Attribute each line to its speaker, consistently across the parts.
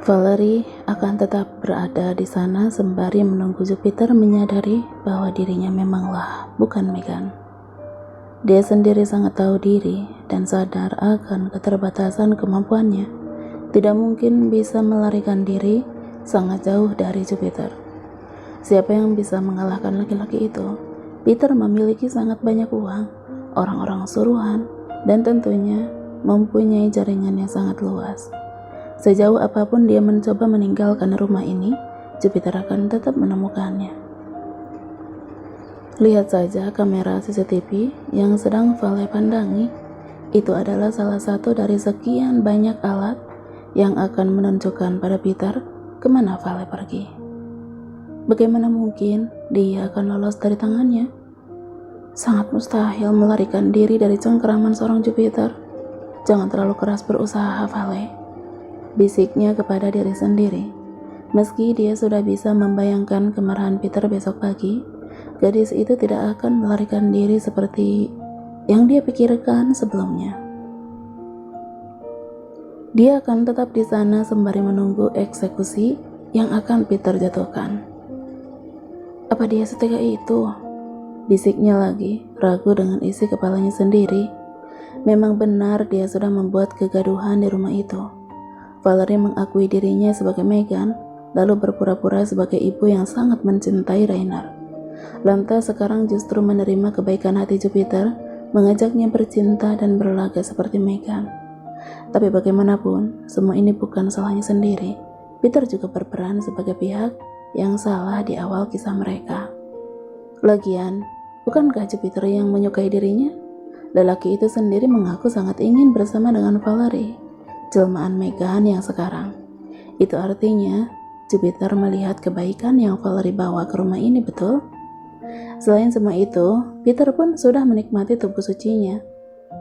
Speaker 1: Valerie akan tetap berada di sana sembari menunggu Jupiter menyadari bahwa dirinya memanglah bukan Megan. Dia sendiri sangat tahu diri dan sadar akan keterbatasan kemampuannya. Tidak mungkin bisa melarikan diri sangat jauh dari Jupiter. Siapa yang bisa mengalahkan laki-laki itu? Peter memiliki sangat banyak uang, orang-orang suruhan, dan tentunya mempunyai jaringan yang sangat luas. Sejauh apapun dia mencoba meninggalkan rumah ini, Jupiter akan tetap menemukannya. Lihat saja kamera CCTV yang sedang Vale pandangi. Itu adalah salah satu dari sekian banyak alat yang akan menunjukkan pada Peter kemana Vale pergi. Bagaimana mungkin dia akan lolos dari tangannya? Sangat mustahil melarikan diri dari cengkeraman seorang Jupiter. Jangan terlalu keras berusaha, Vale, bisiknya kepada diri sendiri. Meski dia sudah bisa membayangkan kemarahan Peter besok pagi, gadis itu tidak akan melarikan diri seperti yang dia pikirkan sebelumnya. Dia akan tetap di sana sembari menunggu eksekusi yang akan Peter jatuhkan. Apa dia setega itu? Bisiknya lagi, ragu dengan isi kepalanya sendiri. Memang benar dia sudah membuat kegaduhan di rumah itu. Valerie mengakui dirinya sebagai Megan, lalu berpura-pura sebagai ibu yang sangat mencintai Rainer. Lantas sekarang justru menerima kebaikan hati Jupiter, mengajaknya bercinta dan berlaga seperti Megan. Tapi bagaimanapun, semua ini bukan salahnya sendiri. Peter juga berperan sebagai pihak yang salah di awal kisah mereka. Lagian, bukankah Jupiter yang menyukai dirinya? Lelaki itu sendiri mengaku sangat ingin bersama dengan Valerie, jelmaan Megan yang sekarang. Itu artinya Jupiter melihat kebaikan yang Valerie bawa ke rumah ini, betul? Selain semua itu, Peter pun sudah menikmati tubuh sucinya.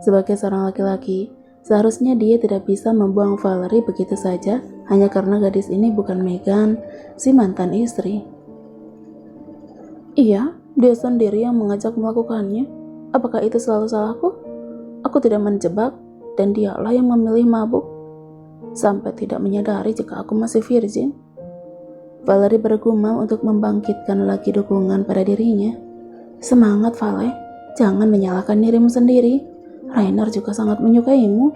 Speaker 1: Sebagai seorang laki-laki, seharusnya dia tidak bisa membuang Valerie begitu saja hanya karena gadis ini bukan Megan, si mantan istri. Iya, dia sendiri yang mengajak melakukannya. Apakah itu selalu salahku? Aku tidak menjebak, dan dialah yang memilih mabuk sampai tidak menyadari jika aku masih virgin. Valerie bergumam untuk membangkitkan lagi dukungan pada dirinya. Semangat, Vale, jangan menyalahkan dirimu sendiri. Rainer juga sangat menyukaimu.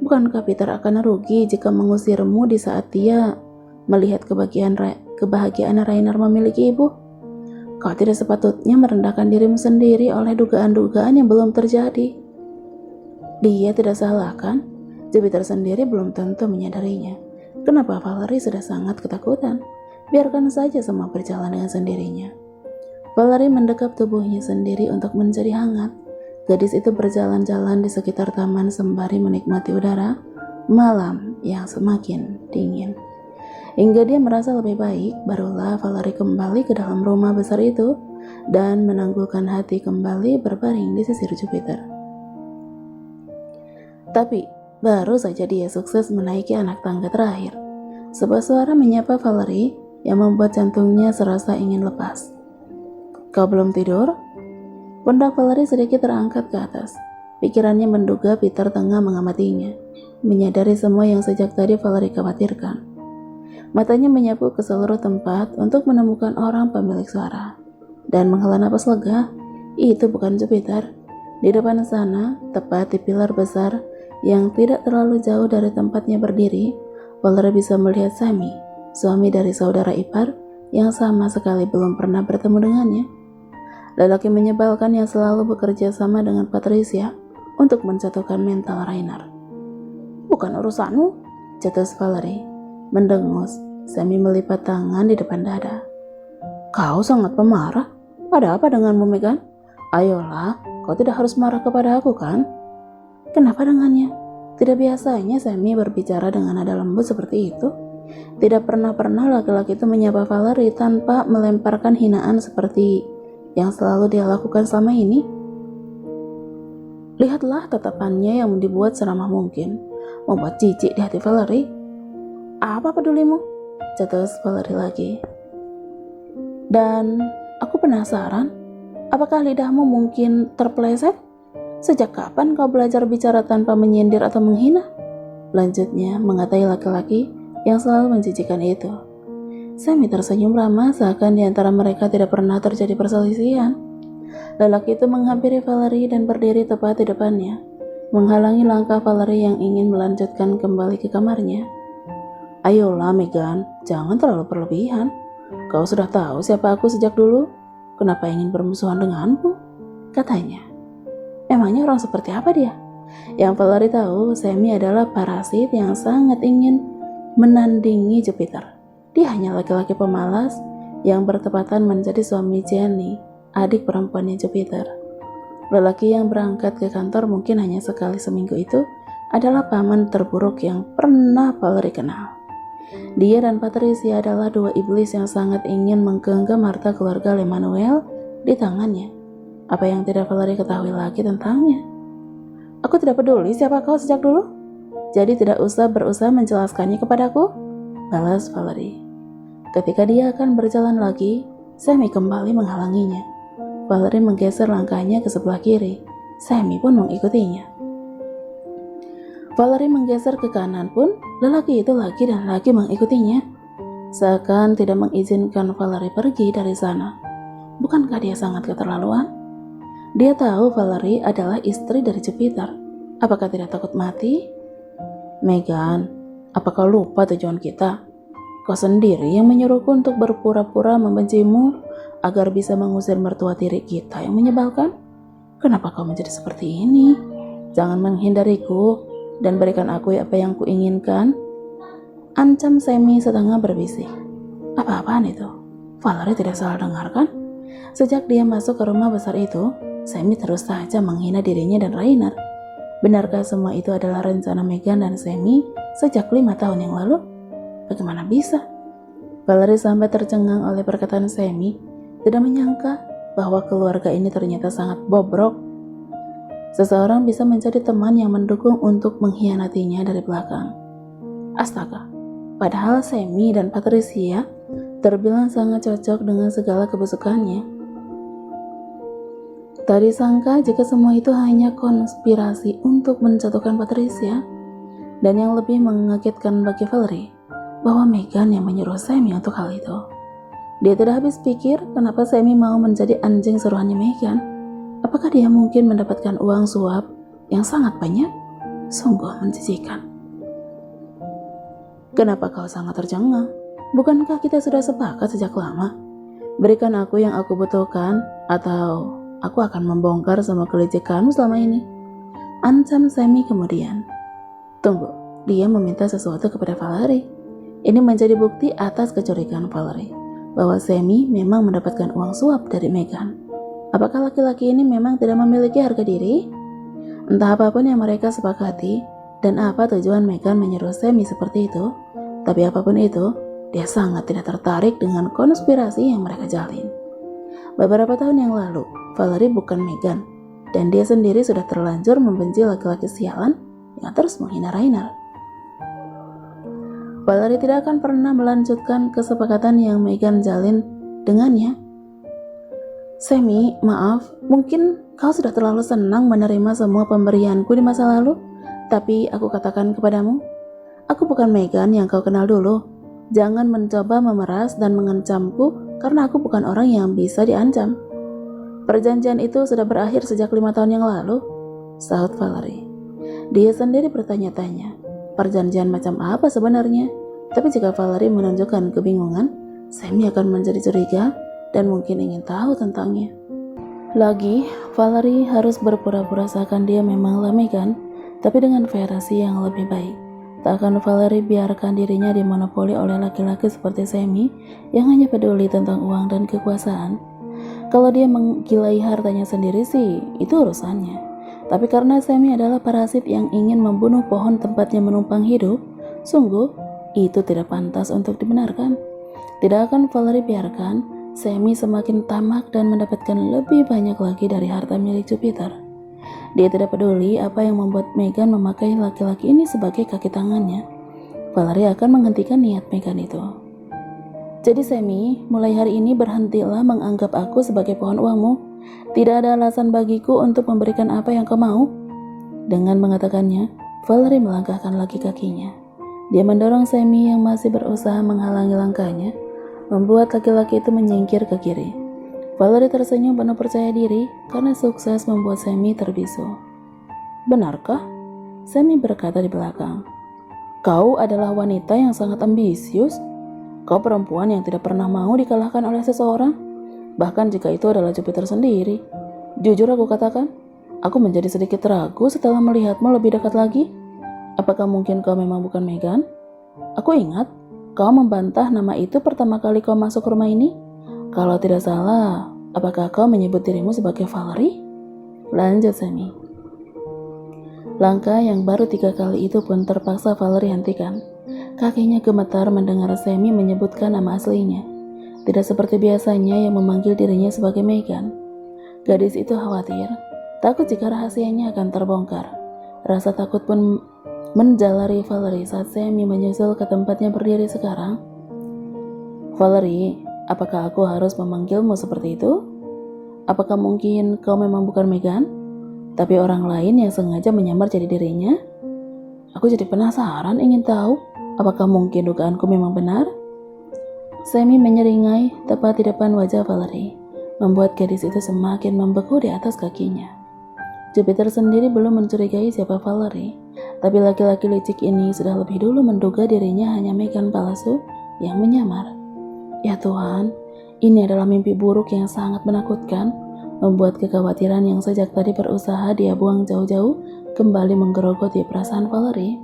Speaker 1: Bukankah Peter akan rugi jika mengusirmu di saat dia melihat kebahagiaan Rainer memiliki ibu? Kau tidak sepatutnya merendahkan dirimu sendiri oleh dugaan-dugaan yang belum terjadi. Dia tidak salah, kan? Jupiter sendiri belum tentu menyadarinya. Kenapa Valerie sudah sangat ketakutan? Biarkan saja semua berjalan dengan sendirinya. Valerie mendekap tubuhnya sendiri untuk menjadi hangat. Gadis itu berjalan-jalan di sekitar taman sembari menikmati udara malam yang semakin dingin. Hingga dia merasa lebih baik, barulah Valerie kembali ke dalam rumah besar itu dan menangguhkan hati kembali berbaring di sisir Jupiter. Tapi, baru saja dia sukses menaiki anak tangga terakhir, sebuah suara menyapa Valerie yang membuat jantungnya serasa ingin lepas. Kau belum tidur? Pundak Valerie sedikit terangkat ke atas. Pikirannya menduga Peter tengah mengamatinya, menyadari semua yang sejak tadi Valerie khawatirkan. Matanya menyapu ke seluruh tempat untuk menemukan orang pemilik suara, dan menghela napas lega. Itu bukan Jupiter. Di depan sana, tepat di pilar besar yang tidak terlalu jauh dari tempatnya berdiri, Valerie bisa melihat Sammy, suami dari saudara ipar yang sama sekali belum pernah bertemu dengannya. Lelaki menyebalkan yang selalu bekerja sama dengan Patricia untuk menjatuhkan mental Rainer. Bukan urusanmu, cetus Valerie. Mendengus, Sammy melipat tangan di depan dada. Kau sangat pemarah. Ada apa denganmu, Megan? Ayolah, kau tidak harus marah kepada aku, kan? Kenapa dengannya? Tidak biasanya Sammy berbicara dengan nada lembut seperti itu. Tidak pernah laki-laki itu menyapa Valerie tanpa melemparkan hinaan seperti yang selalu dia lakukan selama ini. Lihatlah tatapannya yang dibuat seramah mungkin, membuat jijik di hati Valerie. Apa pedulimu? Cetus Valerie lagi. Dan aku penasaran, apakah lidahmu mungkin terpeleset? Sejak kapan kau belajar bicara tanpa menyindir atau menghina? Lanjutnya mengatai laki-laki yang selalu menjijikan itu. Sammy tersenyum lama seakan di antara mereka tidak pernah terjadi perselisihan. Lelaki itu menghampiri Valerie dan berdiri tepat di depannya, menghalangi langkah Valerie yang ingin melanjutkan kembali ke kamarnya. Ayolah Megan, jangan terlalu berlebihan. Kau sudah tahu siapa aku sejak dulu. Kenapa ingin bermusuhan denganku? Katanya. Emangnya orang seperti apa dia? Yang Valerie tahu, Sammy adalah parasit yang sangat ingin menandingi Jupiter. Dia hanya laki-laki pemalas yang bertepatan menjadi suami Jenny, adik perempuannya Jupiter. Lelaki yang berangkat ke kantor mungkin hanya sekali seminggu itu adalah paman terburuk yang pernah Valerie kenal. Dia dan Patricia adalah dua iblis yang sangat ingin menggenggam harta keluarga Lemanuel di tangannya. Apa yang tidak Valerie ketahui lagi tentangnya? Aku tidak peduli siapa kau sejak dulu, jadi tidak usah berusaha menjelaskannya kepadaku, balas Valerie. Ketika dia akan berjalan lagi, Sammy kembali menghalanginya. Valerie menggeser langkahnya ke sebelah kiri. Sammy pun mengikutinya. Valerie menggeser ke kanan pun, lelaki itu lagi dan lagi mengikutinya. Seakan tidak mengizinkan Valerie pergi dari sana. Bukankah dia sangat keterlaluan? Dia tahu Valerie adalah istri dari Jupiter. Apakah tidak takut mati? Megan, apa kau lupa tujuan kita? Kau sendiri yang menyuruhku untuk berpura-pura membencimu agar bisa mengusir mertua tiri kita yang menyebalkan. Kenapa kau menjadi seperti ini? Jangan menghindariku dan berikan aku apa yang kuinginkan. Ancam Sammy setengah berbisik. Apa-apaan itu? Valerie tidak salah dengarkan? Sejak dia masuk ke rumah besar itu, Sammy terus saja menghina dirinya dan Rainer. Benarkah semua itu adalah rencana Megan dan Sammy sejak 5 tahun yang lalu? Bagaimana bisa? Valerie sampai tercengang oleh perkataan Sammy, tidak menyangka bahwa keluarga ini ternyata sangat bobrok. Seseorang bisa menjadi teman yang mendukung untuk mengkhianatinya dari belakang. Astaga, padahal Sammy dan Patricia terbilang sangat cocok dengan segala kebusukannya. Tak disangka jika semua itu hanya konspirasi untuk menjatuhkan Patricia, dan yang lebih mengagetkan bagi Valerie, bahwa Megan yang menyuruh Sammy untuk hal itu. Dia tidak habis pikir kenapa Sammy mau menjadi anjing suruhannya Megan. Apakah dia mungkin mendapatkan uang suap yang sangat banyak? Sungguh menjijikan. Kenapa kau sangat tercengang? Bukankah kita sudah sepakat sejak lama? Berikan aku yang aku butuhkan, atau aku akan membongkar semua kelicikanmu selama ini. Ancam Sammy kemudian. Tunggu, dia meminta sesuatu kepada Valerie. Ini menjadi bukti atas kecurigaan Valerie bahwa Sammy memang mendapatkan uang suap dari Megan. Apakah laki-laki ini memang tidak memiliki harga diri? Entah apapun yang mereka sepakati dan apa tujuan Megan menyuruh Sammy seperti itu, tapi apapun itu, dia sangat tidak tertarik dengan konspirasi yang mereka jalin. Beberapa tahun yang lalu, Valerie bukan Megan, dan dia sendiri sudah terlanjur membenci laki-laki sialan yang terus menghina Rainer. Valerie tidak akan pernah melanjutkan kesepakatan yang Megan jalin dengannya. Sammy, maaf, mungkin kau sudah terlalu senang menerima semua pemberianku di masa lalu, tapi aku katakan kepadamu, aku bukan Megan yang kau kenal dulu. Jangan mencoba memeras dan mengancamku karena aku bukan orang yang bisa diancam. Perjanjian itu sudah berakhir sejak 5 tahun yang lalu, sahut Valerie. Dia sendiri bertanya-tanya, perjanjian macam apa sebenarnya? Tapi jika Valerie menunjukkan kebingungan, Sammy akan menjadi curiga dan mungkin ingin tahu tentangnya. Lagi, Valerie harus berpura-pura seakan dia memanglah Megan, tapi dengan versi yang lebih baik. Tak akan Valerie biarkan dirinya dimonopoli oleh laki-laki seperti Sammy yang hanya peduli tentang uang dan kekuasaan. Kalau dia menggilai hartanya sendiri sih, itu urusannya. Tapi karena Sammy adalah parasit yang ingin membunuh pohon tempatnya menumpang hidup, sungguh itu tidak pantas untuk dibenarkan. Tidak akan Valerie biarkan Sammy semakin tamak dan mendapatkan lebih banyak lagi dari harta milik Jupiter. Dia tidak peduli apa yang membuat Megan memakai laki-laki ini sebagai kaki tangannya. Valerie akan menghentikan niat Megan itu. Jadi Sammy, mulai hari ini berhentilah menganggap aku sebagai pohon uangmu. Tidak ada alasan bagiku untuk memberikan apa yang kau mau. Dengan mengatakannya, Valerie melangkahkan lagi kakinya. Dia mendorong Semi yang masih berusaha menghalangi langkahnya, membuat laki-laki itu menyingkir ke kiri. Valerie tersenyum penuh percaya diri karena sukses membuat Semi terbisu. "Benarkah?" Semi berkata di belakang. "Kau adalah wanita yang sangat ambisius. Kau perempuan yang tidak pernah mau dikalahkan oleh seseorang, bahkan jika itu adalah Jupiter sendiri. Jujur aku katakan, aku menjadi sedikit ragu setelah melihatmu lebih dekat lagi. Apakah mungkin kau memang bukan Megan? Aku ingat, kau membantah nama itu pertama kali kau masuk rumah ini. Kalau tidak salah, apakah kau menyebut dirimu sebagai Valerie?" Lanjut Semi. Langkah yang baru 3 kali itu pun terpaksa Valerie hentikan. Kakinya gemetar mendengar Semi menyebutkan nama aslinya. Tidak seperti biasanya yang memanggil dirinya sebagai Megan. Gadis itu khawatir, takut jika rahasianya akan terbongkar. Rasa takut pun menjalari Valerie saat Semi menyusul ke tempatnya berdiri sekarang. "Valerie, apakah aku harus memanggilmu seperti itu? Apakah mungkin kau memang bukan Megan, tapi orang lain yang sengaja menyamar jadi dirinya? Aku jadi penasaran, ingin tahu, apakah mungkin dugaanku memang benar?" Semi menyeringai tepat di depan wajah Valerie, membuat gadis itu semakin membeku di atas kakinya. Jupiter sendiri belum mencurigai siapa Valerie, tapi laki-laki licik ini sudah lebih dulu menduga dirinya hanya Megan palsu yang menyamar. Ya Tuhan, ini adalah mimpi buruk yang sangat menakutkan, membuat kekhawatiran yang sejak tadi berusaha dia buang jauh-jauh kembali menggerogoti perasaan Valerie.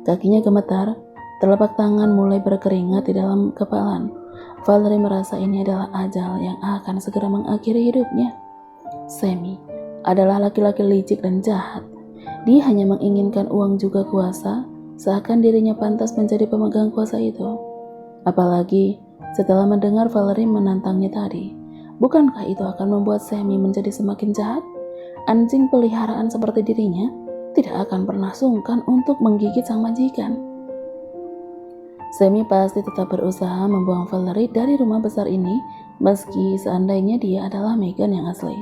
Speaker 1: Kakinya gemetar, telapak tangan mulai berkeringat di dalam kepalan. Valerie merasa ini adalah ajal yang akan segera mengakhiri hidupnya. Semi adalah laki-laki licik dan jahat. Dia hanya menginginkan uang juga kuasa, seakan dirinya pantas menjadi pemegang kuasa itu. Apalagi setelah mendengar Valerie menantangnya tadi, bukankah itu akan membuat Semi menjadi semakin jahat? Anjing peliharaan seperti dirinya tidak akan pernah sungkan untuk menggigit sang majikan. Semi pasti tetap berusaha membuang Valerie dari rumah besar ini, meski seandainya dia adalah Megan yang asli.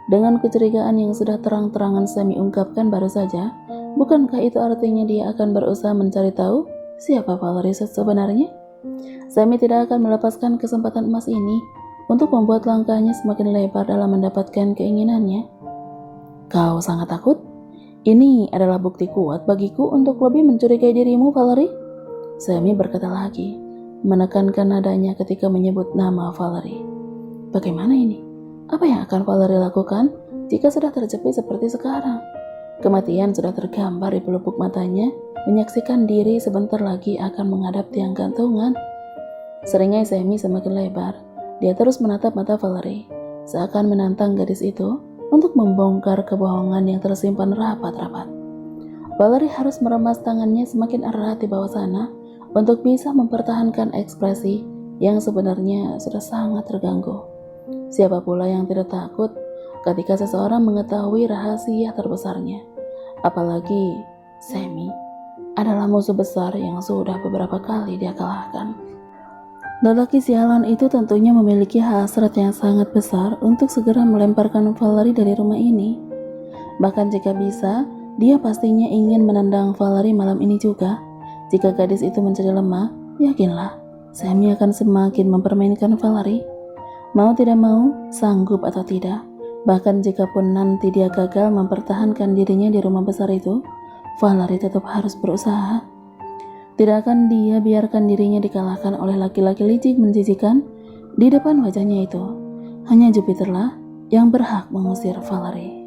Speaker 1: Dengan kecurigaan yang sudah terang-terangan Semi ungkapkan baru saja, bukankah itu artinya dia akan berusaha mencari tahu siapa Valerie sebenarnya? Semi tidak akan melepaskan kesempatan emas ini untuk membuat langkahnya semakin lebar dalam mendapatkan keinginannya. "Kau sangat takut? Ini adalah bukti kuat bagiku untuk lebih mencurigai dirimu, Valerie," Semi berkata lagi, menekankan nadanya ketika menyebut nama Valerie. Bagaimana ini? Apa yang akan Valerie lakukan jika sudah terjepit seperti sekarang? Kematian sudah tergambar di pelupuk matanya, menyaksikan diri sebentar lagi akan menghadap tiang gantungan. Seringai Semi semakin lebar. Dia terus menatap mata Valerie, seakan menantang gadis itu untuk membongkar kebohongan yang tersimpan rapat-rapat. Valerie harus meremas tangannya semakin erat di bawah sana untuk bisa mempertahankan ekspresi yang sebenarnya sudah sangat terganggu. Siapa pula yang tidak takut ketika seseorang mengetahui rahasia terbesarnya? Apalagi Semi adalah musuh besar yang sudah beberapa kali dia kalahkan. Lelaki sialan itu tentunya memiliki hasrat yang sangat besar untuk segera melemparkan Valerie dari rumah ini. Bahkan jika bisa, dia pastinya ingin menendang Valerie malam ini juga. Jika gadis itu menjadi lemah, yakinlah Semi akan semakin mempermainkan Valerie. Mau tidak mau, sanggup atau tidak, bahkan jika pun nanti dia gagal mempertahankan dirinya di rumah besar itu, Valerie tetap harus berusaha. Tidak akan dia biarkan dirinya dikalahkan oleh laki-laki licik menjijikan di depan wajahnya itu. Hanya Jupiterlah yang berhak mengusir Valerie.